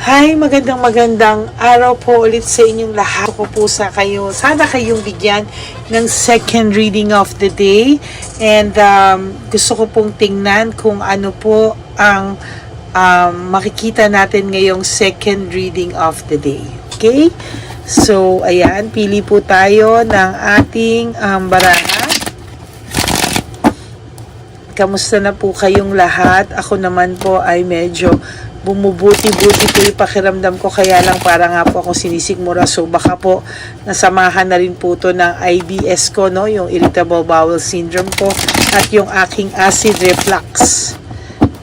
Hi, magandang araw po ulit sa inyong lahat. Ako po sa kayo. Sana kayong bigyan ng second reading of the day. And gusto ko pong tingnan kung ano po ang makikita natin ngayong second reading of the day. Okay? So, ayan. Pili po tayo ng ating baraha. Kamusta na po kayong lahat? Ako naman po ay medyo bumubuti-buti po yung pakiramdam ko, kaya lang para nga po ako sinisigmura, so baka po nasamahan na rin po to ng IBS ko, no? Yung irritable bowel syndrome ko at yung aking acid reflux,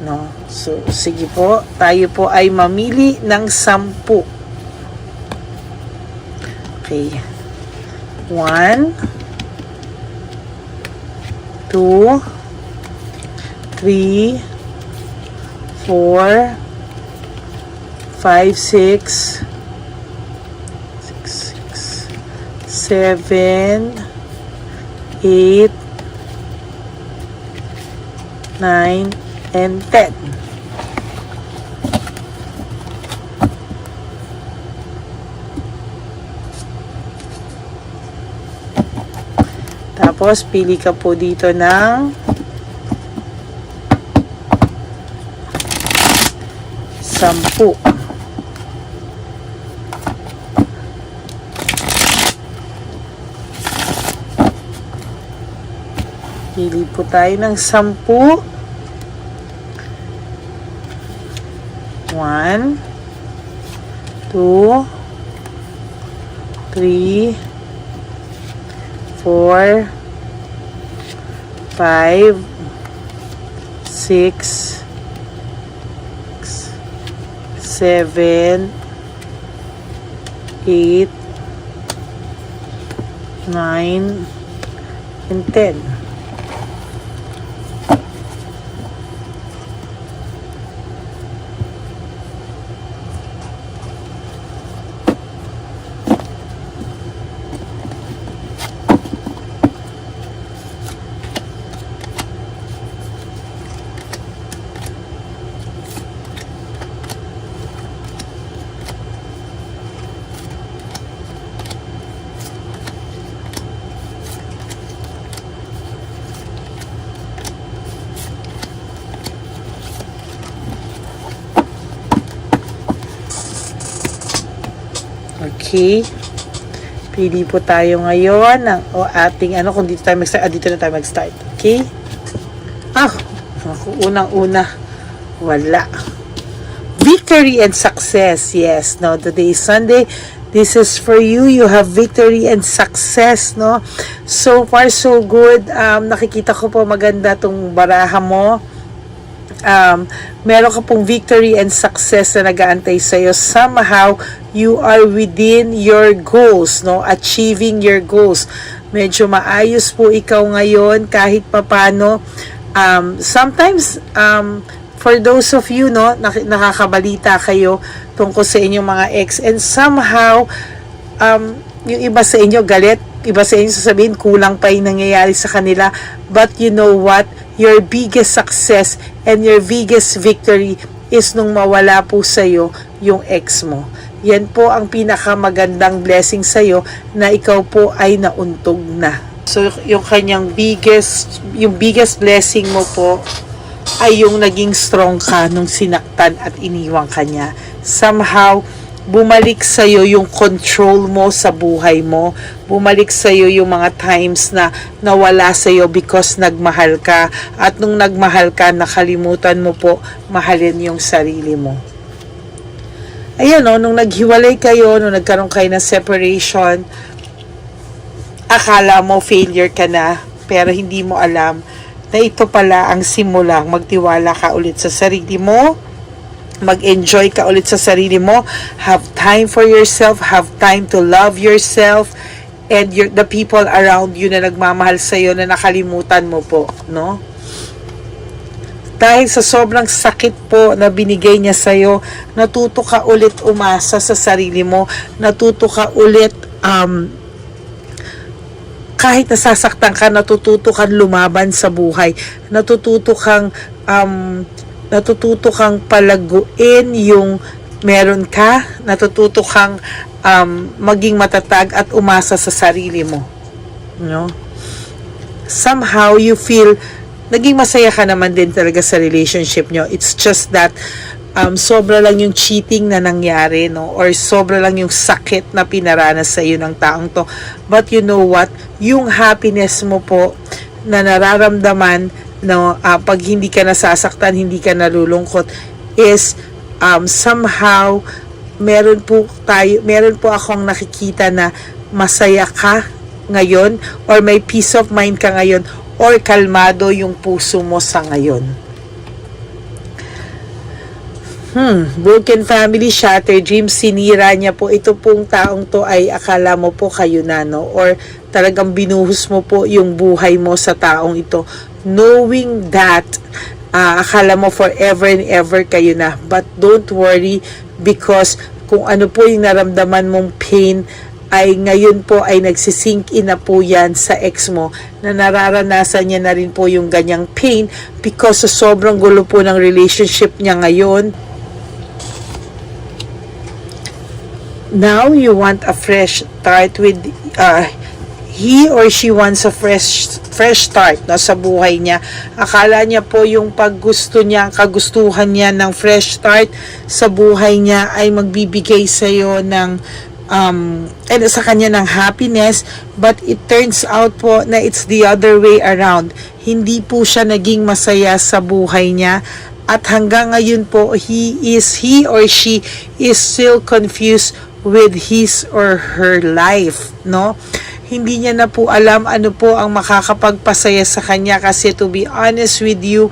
no? So sige po, tayo po ay mamili ng 10. Okay, 1 2 3 4 5, 6, 7, 8, 9, and 10. Tapos, pili ka po dito ng 10. Pili po tayo ng 10. 1, 2, 3, 4, 5, 6, 7, 8, 9, and 10. Okay. Pili po tayo ngayon ng ating kung dito tayo mag-start. Dito na tayo mag-start. Okay? Unang-una. Wala. Victory and success. Yes, no? Today is Sunday. This is for you. You have victory and success, no? So far, so good. Nakikita ko po maganda tong baraha mo. Meron ka pong victory and success na nag-aantay sa'yo. Somehow, you are within your goals, no? Achieving your goals. Medyo maayos po ikaw ngayon kahit papano. Sometimes, for those of you, no, nakakabalita kayo tungkol sa inyong mga ex, and somehow, yung iba sa inyo galit, iba sa inyo sasabihin kulang pa yung nangyayari sa kanila, but you know what? Your biggest success and your biggest victory is nung mawala po sa'yo yung ex mo. Yan po ang pinakamagandang blessing sa'yo, na ikaw po ay nauntog na. So yung kanyang biggest blessing mo po ay yung naging strong ka nung sinaktan at iniwang kanya. Somehow, bumalik sa'yo yung control mo sa buhay mo. Bumalik sa'yo yung mga times na nawala sa'yo because nagmahal ka. At nung nagmahal ka, nakalimutan mo po mahalin yung sarili mo. Ayan o, nung naghiwalay kayo, nung nagkaroon kayo ng separation, akala mo failure ka na, pero hindi mo alam na ito pala ang simulang magtiwala ka ulit sa sarili mo, mag-enjoy ka ulit sa sarili mo, have time for yourself, have time to love yourself, and the people around you na nagmamahal sa'yo na nakalimutan mo po, no? Dahil sa sobrang sakit po na binigay niya sa'yo, natuto ka ulit umasa sa sarili mo, natuto ka ulit, kahit nasasaktan ka, natututo kang lumaban sa buhay, natututo kang palaguin yung meron ka, natututo kang maging matatag at umasa sa sarili mo. No? Somehow you feel naging masaya ka naman din talaga sa relationship nyo. It's just that sobra lang yung cheating na nangyari, no? Or sobra lang yung sakit na pinaranas sa iyo ng taong to. But you know what? Yung happiness mo po na nararamdaman, no, pag hindi ka nasasaktan, hindi ka nalulungkot, is somehow meron po akong nakikita na masaya ka ngayon, or may peace of mind ka ngayon, or kalmado yung puso mo sa ngayon. Broken family, shattered dreams, sinira niya po. Ito pong taong to ay akala mo po kayo na, no? Or talagang binuhos mo po yung buhay mo sa taong ito. Knowing that, akala mo forever and ever kayo na. But don't worry, because kung ano po yung naramdaman mong pain, ay ngayon po ay nagsisink in na po yan sa ex mo, na nararanasan niya na rin po yung ganyang pain because sa sobrang gulo po ng relationship niya ngayon. Now, you want a fresh start with, he or she wants a fresh start, no, sa buhay niya. Akala niya po yung kagustuhan niya ng fresh start sa buhay niya ay magbibigay sa'yo ng, sa kanya ng happiness, but it turns out po na it's the other way around. Hindi po siya naging masaya sa buhay niya. At hanggang ngayon po, he or she is still confused with his or her life, no? Hindi niya na po alam ano po ang makakapagpasaya sa kanya, kasi to be honest with you,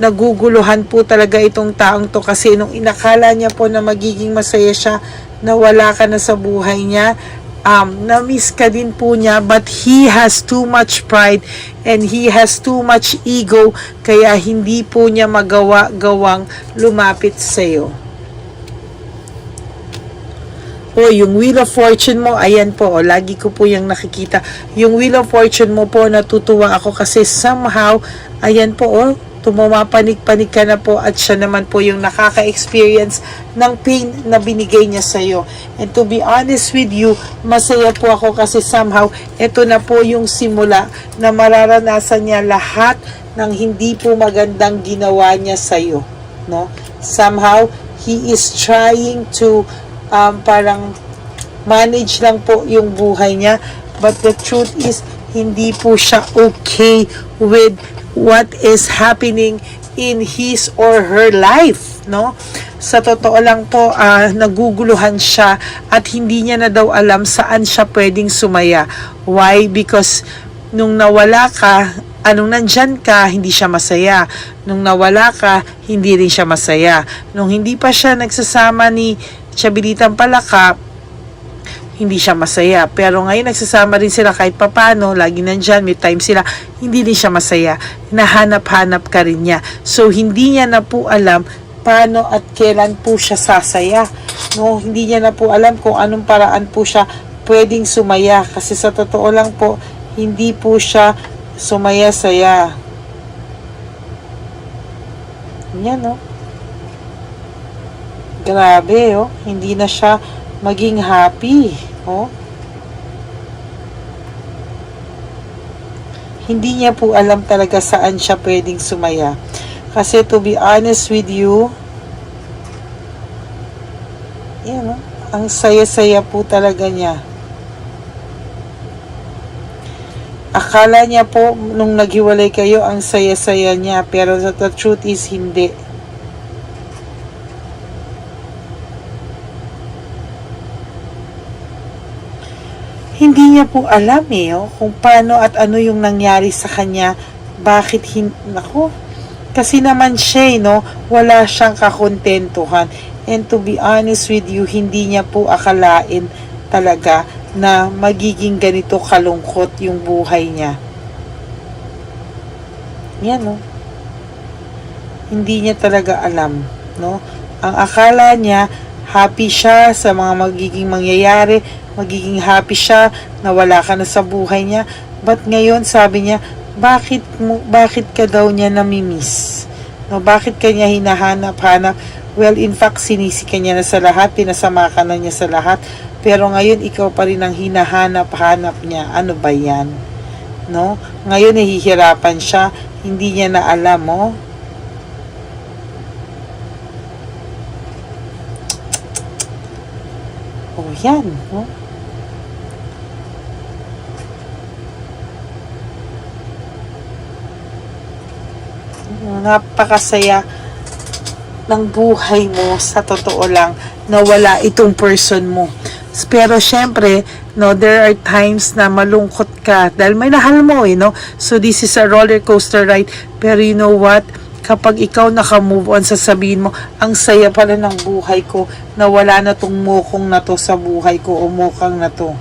naguguluhan po talaga itong taong to, kasi nung inakala niya po na magiging masaya siya, nawala ka na sa buhay niya, na-miss ka din po niya, but he has too much pride and he has too much ego, kaya hindi po niya gawang lumapit sa'yo. Yung Wheel of Fortune mo, ayan po, lagi ko po yung nakikita. Yung Wheel of Fortune mo po, natutuwa ako kasi somehow, ayan po, tumapanik-panik ka na po, at siya naman po yung nakaka-experience ng pain na binigay niya sa'yo. And to be honest with you, masaya po ako kasi somehow, ito na po yung simula na mararanasan niya lahat ng hindi po magandang ginawa niya sa'yo. No? Somehow, he is trying to parang manage lang po yung buhay niya, but the truth is hindi po siya okay with what is happening in his or her life, no? Sa totoo lang po, naguguluhan siya at hindi niya na daw alam saan siya pwedeng sumaya. Why? Because nung nawala ka, anong nandyan ka, hindi siya masaya. Nung nawala ka, hindi rin siya masaya. Nung hindi pa siya nagsasama ni Chabilitang Palaka, hindi siya masaya. Pero ngayon nagsasama rin sila kahit papano, lagi nandyan, may time sila, hindi rin siya masaya. Nahanap-hanap ka rin niya. So, hindi niya na po alam paano at kailan po siya sasaya. No? Hindi niya na po alam kung anong paraan po siya pwedeng sumaya. Kasi sa totoo lang po, hindi po siya sumaya-saya. Yan, no? Grabe, oh. Hindi na siya maging happy, oh. Hindi niya po alam talaga saan siya pwedeng sumaya. Kasi to be honest with you, yan, oh. Ang saya-saya po talaga niya. Akala niya po nung naghiwalay kayo, ang saya-saya niya, pero the truth is hindi. Hindi niya po alam kung paano at ano yung nangyari sa kanya. Bakit nako, kasi naman siya, wala siyang kakontentuhan. And to be honest with you, hindi niya po akalain talaga na magiging ganito kalungkot yung buhay niya. Yan, no? Hindi niya talaga alam, no? Ang akala niya, happy siya sa mga magiging mangyayari, magiging happy siya na wala ka na sa buhay niya. But ngayon, sabi niya, bakit ka daw niya namimiss? No, bakit kanya hinahanap-hanap? Well, in fact, sinisi ka niya na sa lahat, pinasama ka na niya sa lahat, pero ngayon ikaw pa rin ang hinahanap-hanap niya. Ano ba yan? No? Ngayon nahihirapan siya, hindi niya na alam, oh. Oh, yan, no? Napakasaya ng buhay mo, sa totoo lang, na wala itong person mo. Pero syempre, no, there are times na malungkot ka dahil may mahal mo, no? So this is a roller coaster ride. Pero you know what? Kapag ikaw naka-move on, sasabihin mo, ang saya pala ng buhay ko na wala na tong mukong na to sa buhay ko o mukang na to.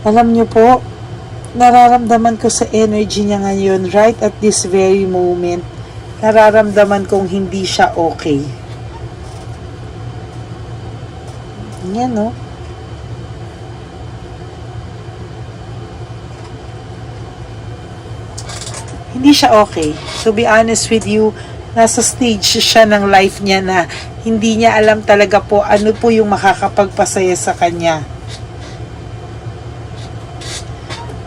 Alam niyo po, nararamdaman ko sa energy niya ngayon, right at this very moment, nararamdaman kong hindi siya okay. Yan, no? Hindi siya okay. To be honest with you, nasa stage siya ng life niya na hindi niya alam talaga po ano po yung makakapagpasaya sa kanya.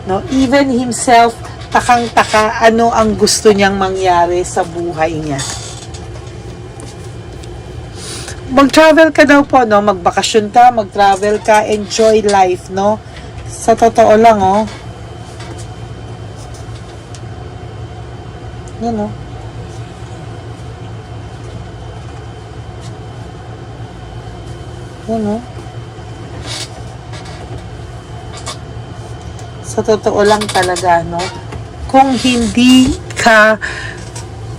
No, even himself, takang-taka ano ang gusto niyang mangyari sa buhay niya. Mag-travel ka daw po, no? Magbakasyon ka, mag-travel ka, enjoy life, no? Sa totoo lang, oh. Yan, no? Yan, no? Sa totoo lang talaga, no? Kung hindi ka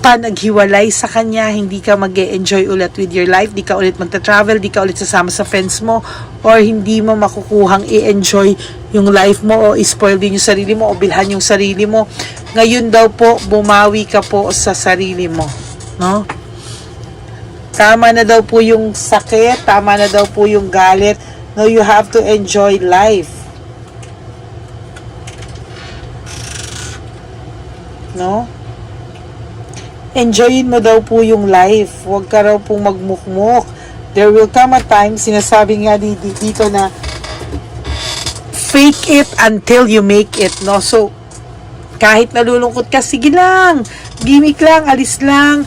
pa naghiwalay sa kanya, hindi ka mag-e-enjoy ulit with your life, di ka ulit magta-travel, di ka ulit sasama sa friends mo, or hindi mo makukuhang i-enjoy yung life mo, o i-spoil din yung sarili mo, o bilhan yung sarili mo. Ngayon daw po, bumawi ka po sa sarili mo, no? Tama na daw po yung sakit, tama na daw po yung galit. No, you have to enjoy life. No? Enjoyin mo daw po yung life. Huwag ka raw pong magmukmuk. There will come a time, sinasabi nga dito na fake it until you make it, no? So, kahit nalulungkot ka, sige lang. Gimik lang, alis lang.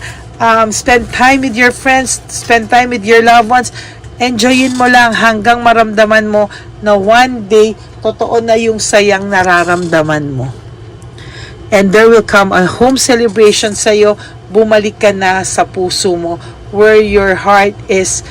Spend time with your friends, spend time with your loved ones. Enjoyin mo lang hanggang maramdaman mo na one day, totoo na yung sayang nararamdaman mo. And there will come a home celebration sa'yo, bumalik ka na sa puso mo, where your heart is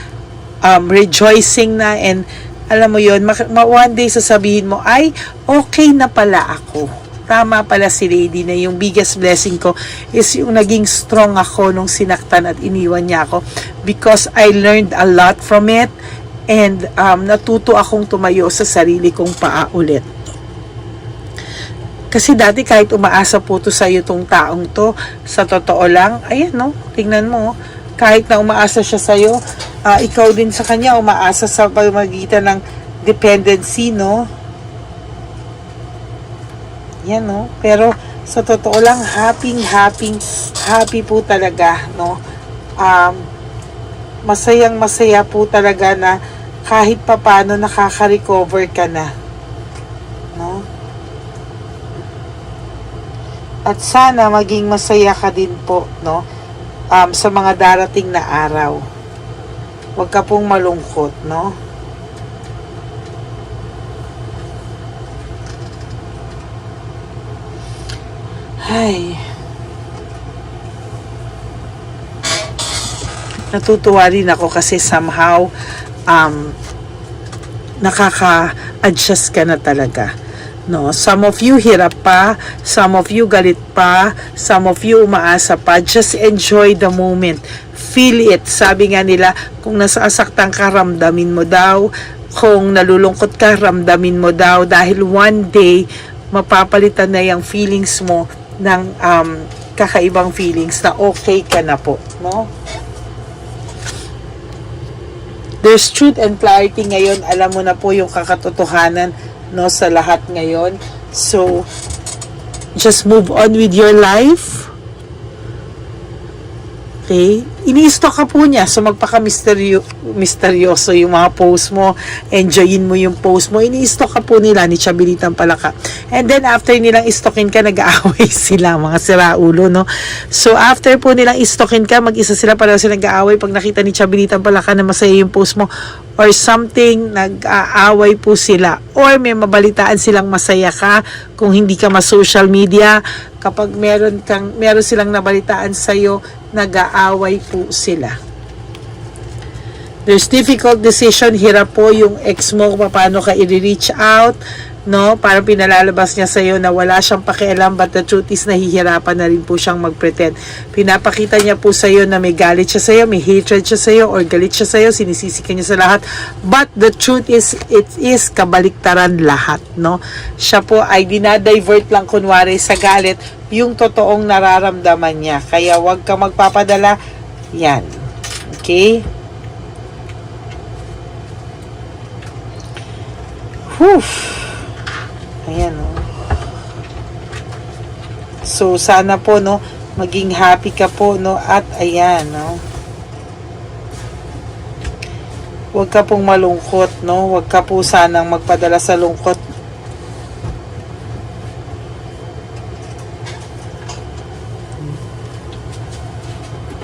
rejoicing na, and alam mo yon, one day sasabihin mo, ay, okay na pala ako. Tama pala si Lady na yung biggest blessing ko is yung naging strong ako nung sinaktan at iniwan niya ako, because I learned a lot from it, and natuto akong tumayo sa sarili kong paa ulit. Kasi dati kahit umaasa po to sa'yo tong taong to, sa totoo lang, ayan, no, tingnan mo, kahit na umaasa siya sa'yo, ikaw din sa kanya umaasa sa pamamagitan ng dependency, no? Yan, no? Pero sa totoo lang, happy po talaga, no? Masayang-masaya po talaga na kahit papano nakaka-recover ka na, no? At sana maging masaya ka din po, no? Sa mga darating na araw. Huwag ka pong malungkot, no? Ay. Natutuwa rin ako kasi somehow nakaka-adjust ka na talaga. No, some of you hirap pa, some of you galit pa, some of you umaasa pa. Just enjoy the moment. Feel it. Sabi nga nila, kung nasasaktan ka, ramdamin mo daw. Kung nalulungkot ka, ramdamin mo daw. Dahil one day, mapapalitan na yung feelings mo ng kakaibang feelings na okay ka na po, no? There's truth and clarity ngayon. Alam mo na po yung kakatotohanan, no, sa lahat ngayon. So, just move on with your life. Okay? Ini-stock ka po niya. So, magpaka-misteryoso yung mga post mo. Enjoyin mo yung post mo. Ini-stock ka po nila ni Chabilitang Palaka. And then, after nilang istockin ka, nag-aaway sila, mga siraulo, no? So, after po nilang istockin ka, mag-isa sila pareho sila nag-aaway. Pag nakita ni Chabilitang Palaka na masaya yung post mo, or something, nag-aaway po sila. Or may mabalitaan silang masaya ka, kung hindi ka ma-social media, kapag meron silang nabalitaan sa'yo, nag-aaway po sila. There's difficult decision. Hirap po yung ex mo kung paano ka i-reach out, no? Parang pinalalabas niya sa'yo na wala siyang pakialam, but the truth is nahihirapan na rin po siyang mag-pretend. Pinapakita niya po sa'yo na may galit siya sa'yo, may hatred siya sa'yo, or galit siya sa'yo, sinisisi ka niya sa lahat. But the truth is, it is kabaliktaran lahat, no? Siya po ay dinadivert lang kunwari sa galit yung totoong nararamdaman niya. Kaya wag ka magpapadala. Yan. Okay? Whew. Ayan, no? So, sana po, no, maging happy ka po, no, at ayan, no? Huwag ka pong malungkot, no? Huwag ka po sanang magpadala sa lungkot.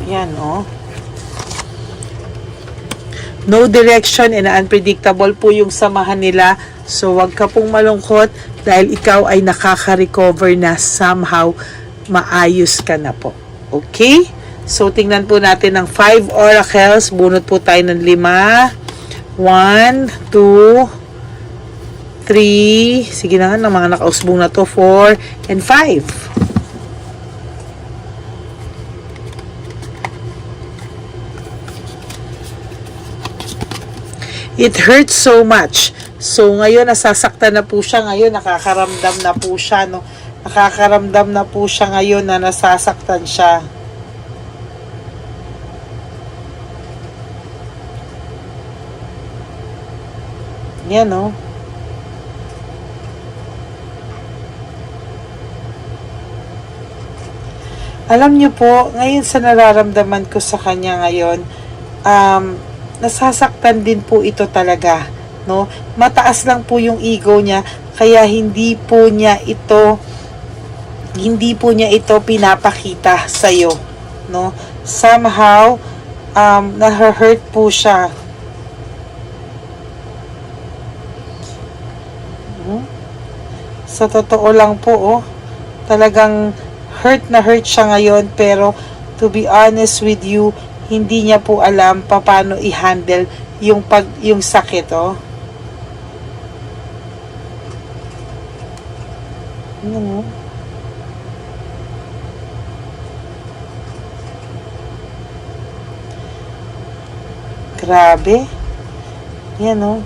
Yan, no? No direction and unpredictable po yung samahan nila. So, wag ka pong malungkot dahil ikaw ay nakaka-recover na somehow maayos ka na po. Okay? So, tingnan po natin ng 5 oracles. Bunot po tayo ng 5. 1, 2, 3. Sige na nga, ng mga nakausbong na to. 4 and 5. It hurts so much. So, ngayon, nasasaktan na po siya. Ngayon, nakakaramdam na po siya, no? Nakakaramdam na po siya ngayon na nasasaktan siya. Yan, no? Alam niyo po, ngayon sa nararamdaman ko sa kanya ngayon, nasasaktan din po ito talaga, no? Mataas lang po yung ego niya, kaya hindi po niya ito pinapakita sa iyo, no? Somehow na-hurt po siya. Sa totoo lang po, talagang hurt siya ngayon, pero to be honest with you, hindi niya po alam paano i-handle yung sakit, Ano? Grabe. Yan,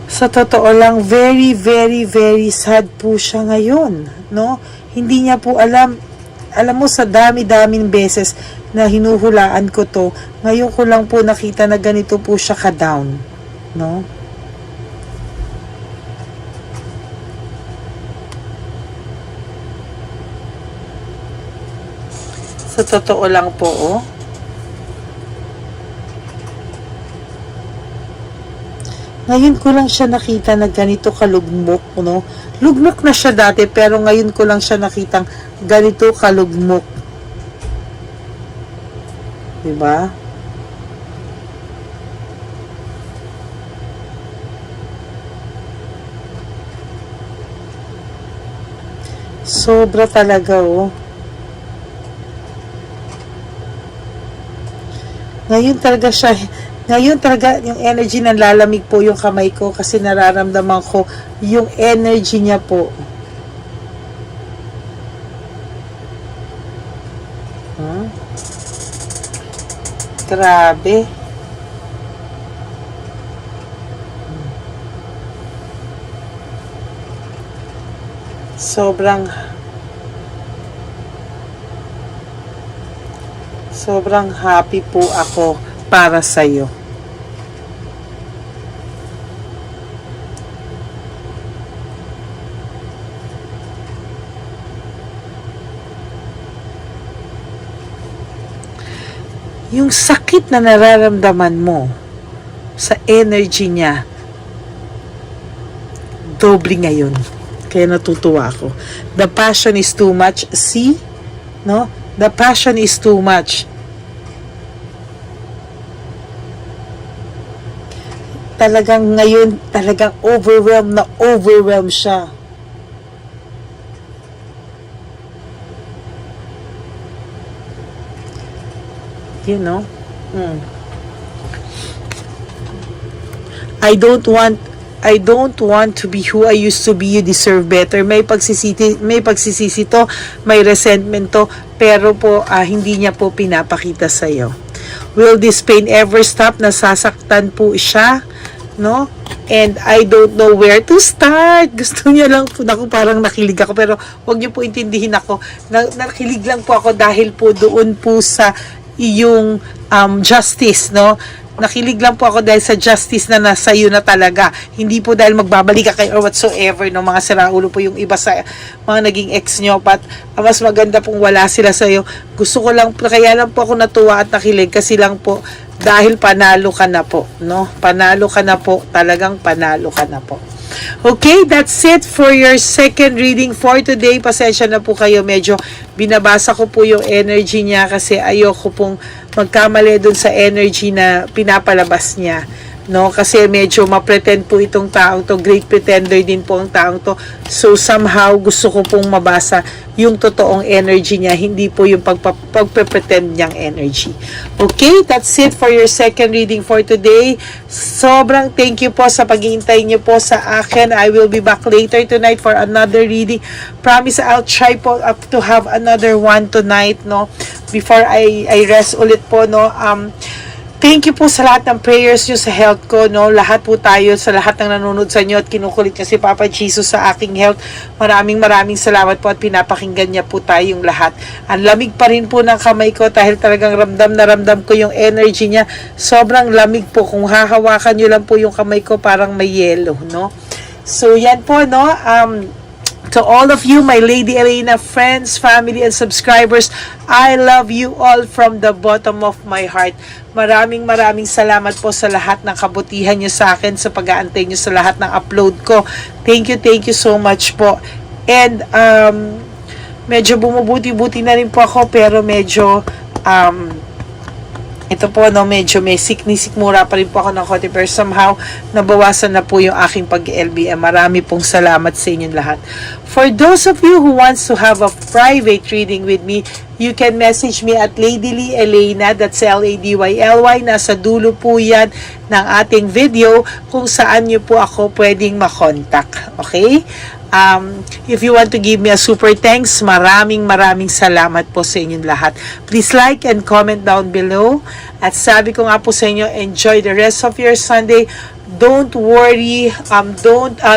Sa totoo lang, very, very, very sad po siya ngayon, no? Hindi niya po alam mo, sa dami-daming beses na hinuhulaan ko to, ngayon ko lang po nakita na ganito po siya ka-down, no? Sa totoo lang po, Ngayon ko lang siya nakita na ganito kalugmok, no? Lugmok na siya dati, pero ngayon ko lang siya nakitang ganito kalugmok. Diba? Sobra talaga, Ngayon talaga yung energy ng lalamig po yung kamay ko kasi nararamdaman ko yung energy niya po. Grabe. sobrang happy po ako para sa'yo. Yung sakit na nararamdaman mo sa energy niya, doble ngayon. Kaya natutuwa ako. The passion is too much. See? No? The passion is too much. Talagang ngayon, talagang overwhelm siya. You know? I don't want to be who I used to be. You deserve better. May pagsisisi to, may resentment to, pero po hindi niya po pinapakita sa iyo. Will this pain ever stop? Nasasaktan po siya, no? And I don't know where to start. Gusto niya lang po, parang nakilig ako, pero wag niyo po intindihin ako. Nakilig lang po ako dahil po doon po sa iyong justice, no? Nakilig lang po ako dahil sa justice na nasa iyo na talaga. Hindi po dahil magbabalik ka kayo or whatsoever, no? Mga siraulo po yung iba sa mga naging ex nyo. But mas maganda pong wala sila sa iyo. Gusto ko lang, kaya lang po ako natuwa at nakilig kasi lang po dahil panalo ka na po, no? Panalo ka na po. Talagang panalo ka na po. Okay, that's it for your second reading for today. Pasensya na po kayo, medyo binabasa ko po yung energy niya kasi ayoko pong magkamali dun sa energy na pinapalabas niya, no? Kasi medyo ma-pretend po itong taong to, great pretender din po ang taong to. So somehow gusto ko pong mabasa yung totoong energy niya, hindi po yung pagpe-pretend niyang energy. Okay, that's it for your second reading for today. Sobrang thank you po sa pag-iintay niyo po sa akin. I will be back later tonight for another reading. Promise I'll try po up to have another one tonight, no? Before I rest ulit po, no? Thank you po sa lahat ng prayers nyo sa health ko, no? Lahat po tayo, sa lahat ng nanonood sa inyo at kinukulit niya si Papa Jesus sa aking health. Maraming salamat po at pinapakinggan niya po tayong lahat. Ang lamig pa rin po ng kamay ko dahil talagang ramdam na ramdam ko yung energy niya. Sobrang lamig po. Kung hahawakan nyo lang po yung kamay ko, parang may yelo, no? So, yan po, no? To all of you, my Lady Elena friends, family, and subscribers, I love you all from the bottom of my heart. Maraming salamat po sa lahat ng kabutihan nyo sa akin, sa pag-aantay nyo sa lahat ng upload ko. Thank you so much po. And, medyo bumubuti-buti na rin po ako, pero medyo, ito po, no, medyo may sikmura pa rin po ako ng konti, pero somehow nabawasan na po yung aking pag-LBM. Marami pong salamat sa inyong lahat. For those of you who wants to have a private reading with me, you can message me at Lady Lee Elena, that's LADYLY. Nasa dulo po yan ng ating video kung saan nyo po ako pwedeng makontak. Okay? If you want to give me a super thanks, maraming salamat po sa inyong lahat. Please like and comment down below. At sabi ko nga po sa inyo, enjoy the rest of your Sunday. Don't worry,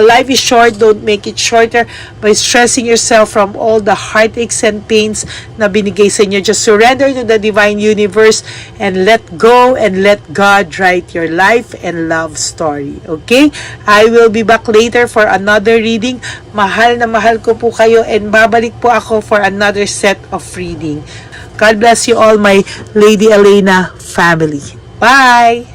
life is short, don't make it shorter by stressing yourself from all the heartaches and pains na binigay sa inyo. Just surrender to the divine universe and let go and let God write your life and love story. Okay? I will be back later for another reading. Mahal na mahal ko po kayo and babalik po ako for another set of reading. God bless you all, my Lady Elena family. Bye!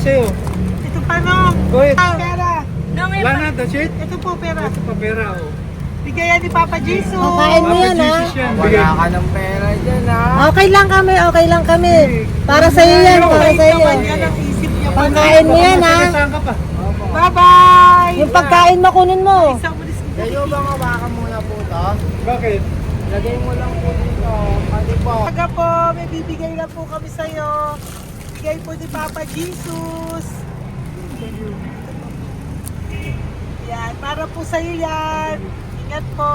sa'yo. Ito pa nung. Go ahead. Pera. Wala na, that's it? Ito po pera. Ito pa pera, oh. Bigayan ni Papa Jesus. Kain mo yan, ha? Jesus yan. Bigay. Wala ka ng pera dyan, ha? Okay lang kami. Para sa iyo yan, para sa iyo. Naman yan ang isip niya. Pagkain mo yan, ha? Saan ka pa? Bye-bye. Yung pagkain mo, kunin mo. Isang ulis kita. Kayo bang hawakan muna po to? Bakit? Lagay mo lang po dito. Pati po. Taga po, may bibigay lang po kami sa'yo. Bigay po ni Papa Jesus. Yan, para po sa'yo yan. Ingat po.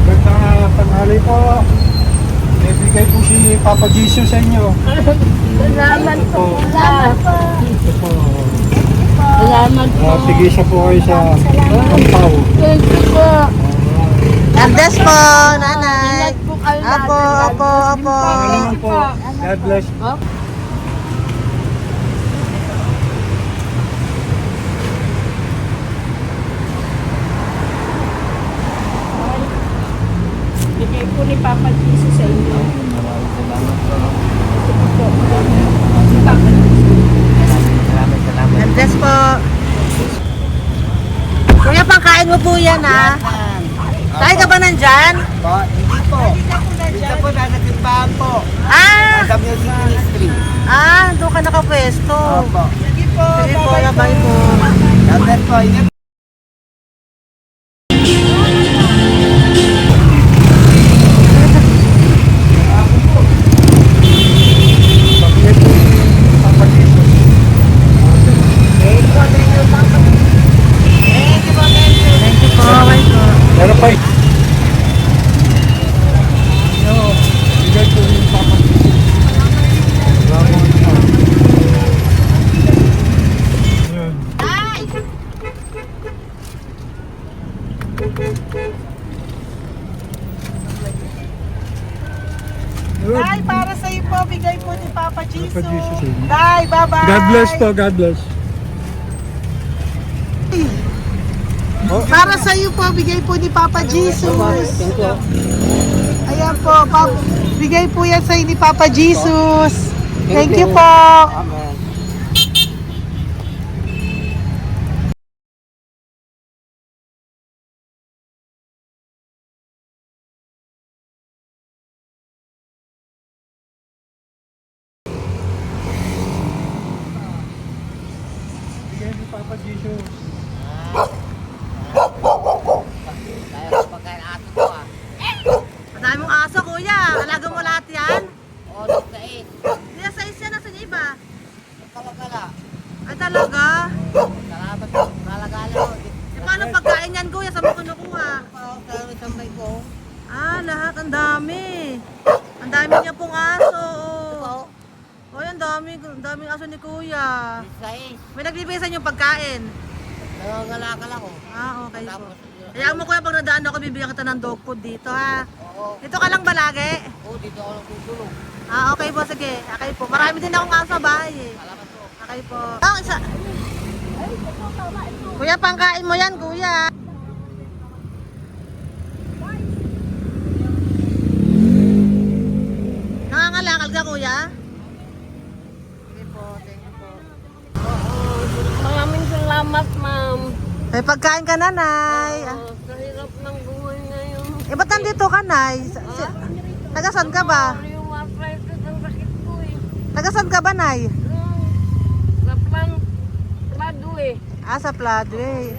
Magandang tanghali po. May bigay po si Papa Jesus sa inyo. Salamat po. Ito po. Salamat Sige siya po kayo sa Ampaw. Thank you po. God bless po, nanay. Apo. Ano po? God bless. Bigay po ni Papa Jesus sa inyo. Salamat. God bless po. Kuya, pangkain mo po yan, ha? Kain ka ba nandyan? Po, hindi po. Dito po, nasa timbahan po. Ah! Sa Music Ministry. Doon ka nakapwesto. Opo. Sige po. Sige po, bye po. God bless po. Ingat. Bigay po si Papa Jesus. Thank you po, bye po. Meron pa bigay po ni Papa Jesus. Yun. Yun. Day, para sa'yo po. Bigay po ni Papa Jesus. Papa Jesus, eh. Day, bye-bye. God bless po, God bless. Para sa iyo po, bigay po ni Papa Jesus. Ayan po, bigay po yan sa ni Papa Jesus. Thank you po. Amen. Bigay ni Papa Jesus. Kaya pagkain ato to, ha? Madami mong aso, kuya. Alaga mo lahat yan? O, dito eh. Hindi na size yan, nasa niya iba. Kalagala. Ay talaga? Salamat po. Kalagala ko. Paano pagkain yan, kuya? Saan mo kinukuha? Sa tambay ko. Lahat. Ang dami. Ang dami niya pong aso. Po. Oy, ang daming aso ni kuya. Isa eh. May nagbibigay sa inyo pagkain. Nangangalakal ako. Okay po. Tapos, Hayaan mo kuya, pag nadaan ako, bibigyan kita ng dog food dito, ha? oo. Dito ka lang ba lagi? Oo, dito ako nagtutulog. Okay po, sige. Okay po. Marami din akong aso sa bahay, eh. Salamat po. Okay po. Isa. Kuya, pangkain mo yan, kuya. Nangangalakal ka, kuya? Sige po, thank you po. Maraming salamat, ma'am. May pagkain ka, nanay. Sa hirap ng buhay ngayon. Ba't nandito ka, nay? Tagasan ka ba? Yung arthritis ang sakit ko eh. Tagasan ka ba, nay? Sa plado eh. Sa Pladway.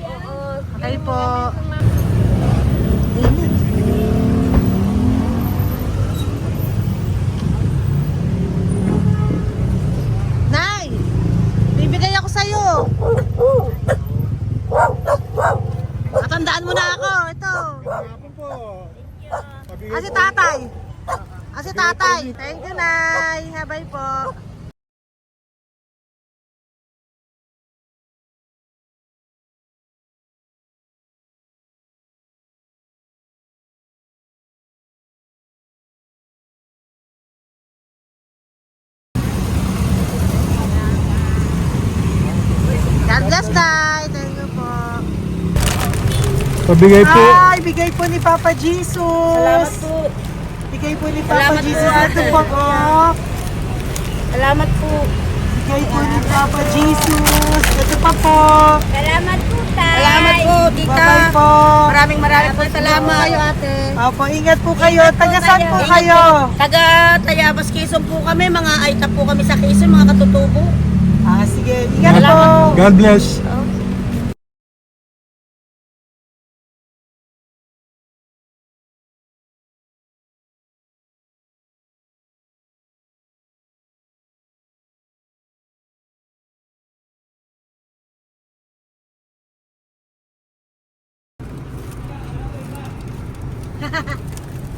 Oo. Okay po. Nay! Bibigay ako sa'yo. Matandaan mo na ako. Ito. Hapon po. Si tatay. Si tatay. Thank you, Nay. Bye po. God bless, Tay. Thank you po. Pabigay po. Ay, bigay po ni Papa Jesus. Salamat po. Bigay po ni Papa Salamat po, Jesus. Ito ate. po po. Salamat po. Bigay po ni Papa Jesus. Ito pa po. Salamat po, tay. Salamat po, tita. Bye-bye po. Maraming po salamat. Kayo, ate. Opo, ingat po kayo. Taga saan po kayo? Taga Tayabas, Quezon po kami. Mga aita po kami sa Quezon, mga katutubo. Sige. Ingat po. God bless.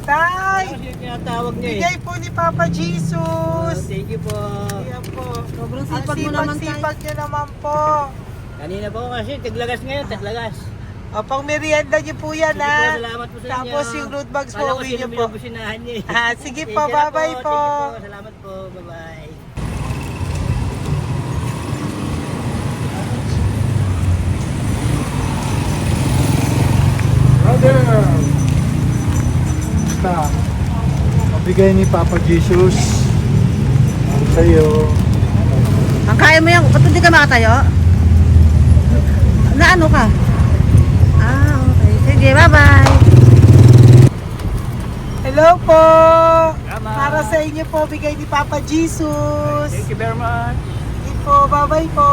Tay, Tinatawag niya eh. bigay po ni Papa Jesus. Thank you po. Ayan po. Sobrang Ang sipag mo naman, tay. sipag niyo naman po. Kanina po kasi, taglagas ngayon, taglagas. O, pang merienda niyo po yan, Sige po, ha? salamat po sa inyo. Tapos yung road bags po, Kala ko uwi niyo sino po. binubusinahan niya eh. Sige Thank po, you na bye-bye Thank po. you po. Salamat po. Bye-bye. Brother! Basta, mabigay ni Papa Jesus ang sa'yo. Ang kaya mo yan, ba't hindi ka makatayo? Na ano ka? Okay. Sige, bye-bye. Hello po. Salamat. Para sa inyo po, bigay ni Papa Jesus. Thank you very much. Sige po, bye-bye po.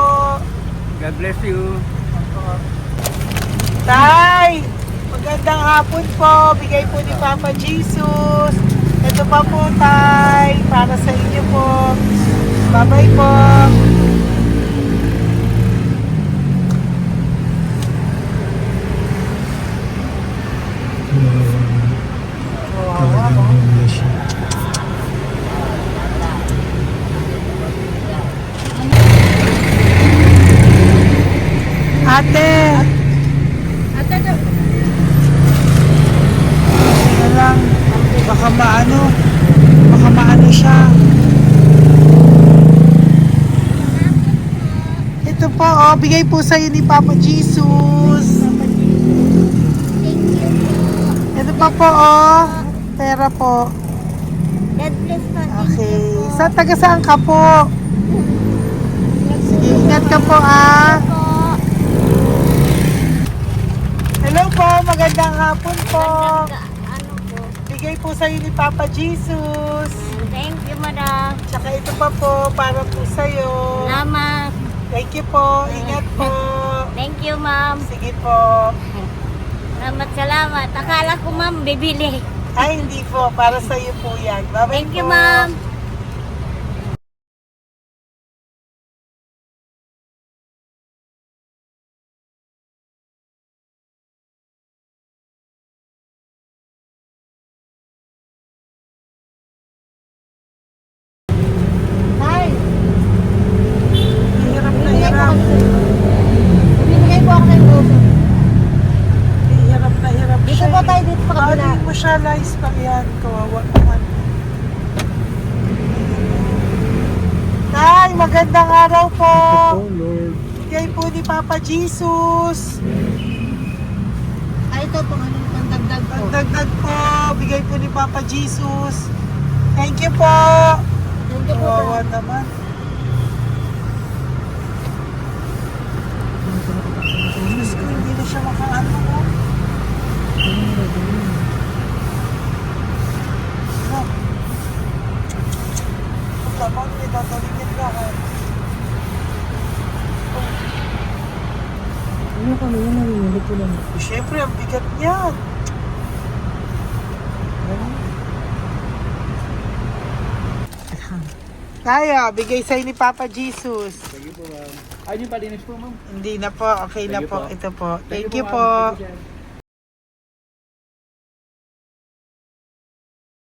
God bless you. Tay, magandang hapon po. Bigay po ni Papa Jesus. Ito pa po, Tay. Para sa inyo po. Bye-bye po. Ate. Teka lang. Baka maano siya. Ito po, bigay po sa'yo ni Papa Jesus. Ito pa po, pera po. God bless po. Okay. Taga saan ka po? Sige, ingat ka po, Hello po, magandang hapon po. Ano po? Bigay po sa'yo ni Papa Jesus. Thank you, madam. Tsaka ito pa po, para po sa'yo. Salamat. Thank you po, ingat po. Thank you, ma'am. Sige po. Salamat. Akala ko, ma'am, bibili. Ay, hindi po, para sa'yo po yan. Bye-bye Thank you, po. ma'am. Hirap na hirap. Bibigay po ako ng gusto. Hirap na hirap Dito siya. po tayo, dito sa kabila. Hindi mo siya lies pa yan. Kawawa naman. Tay, magandang araw po. Oh Lord. Bigay po ni Papa Jesus. Ito po, ano ang dagdag po. Dagdag po. Bigay po ni Papa Jesus. Thank you po. Thank you po. Kawawa naman. Diyos ko, hindi na siya makaano mo. Tama, may tataligid lahat. Ano kami yun, narinig ko lang. Siyempre, ang bigat niyan. Kaya, bigay sa'yo ni Papa Jesus. Thank you po, ma'am. Ay, yung palinis po, ma'am. Hindi na po, okay na Thank you po. po. Ito po. Thank you ma'am. po. Thank you, sir.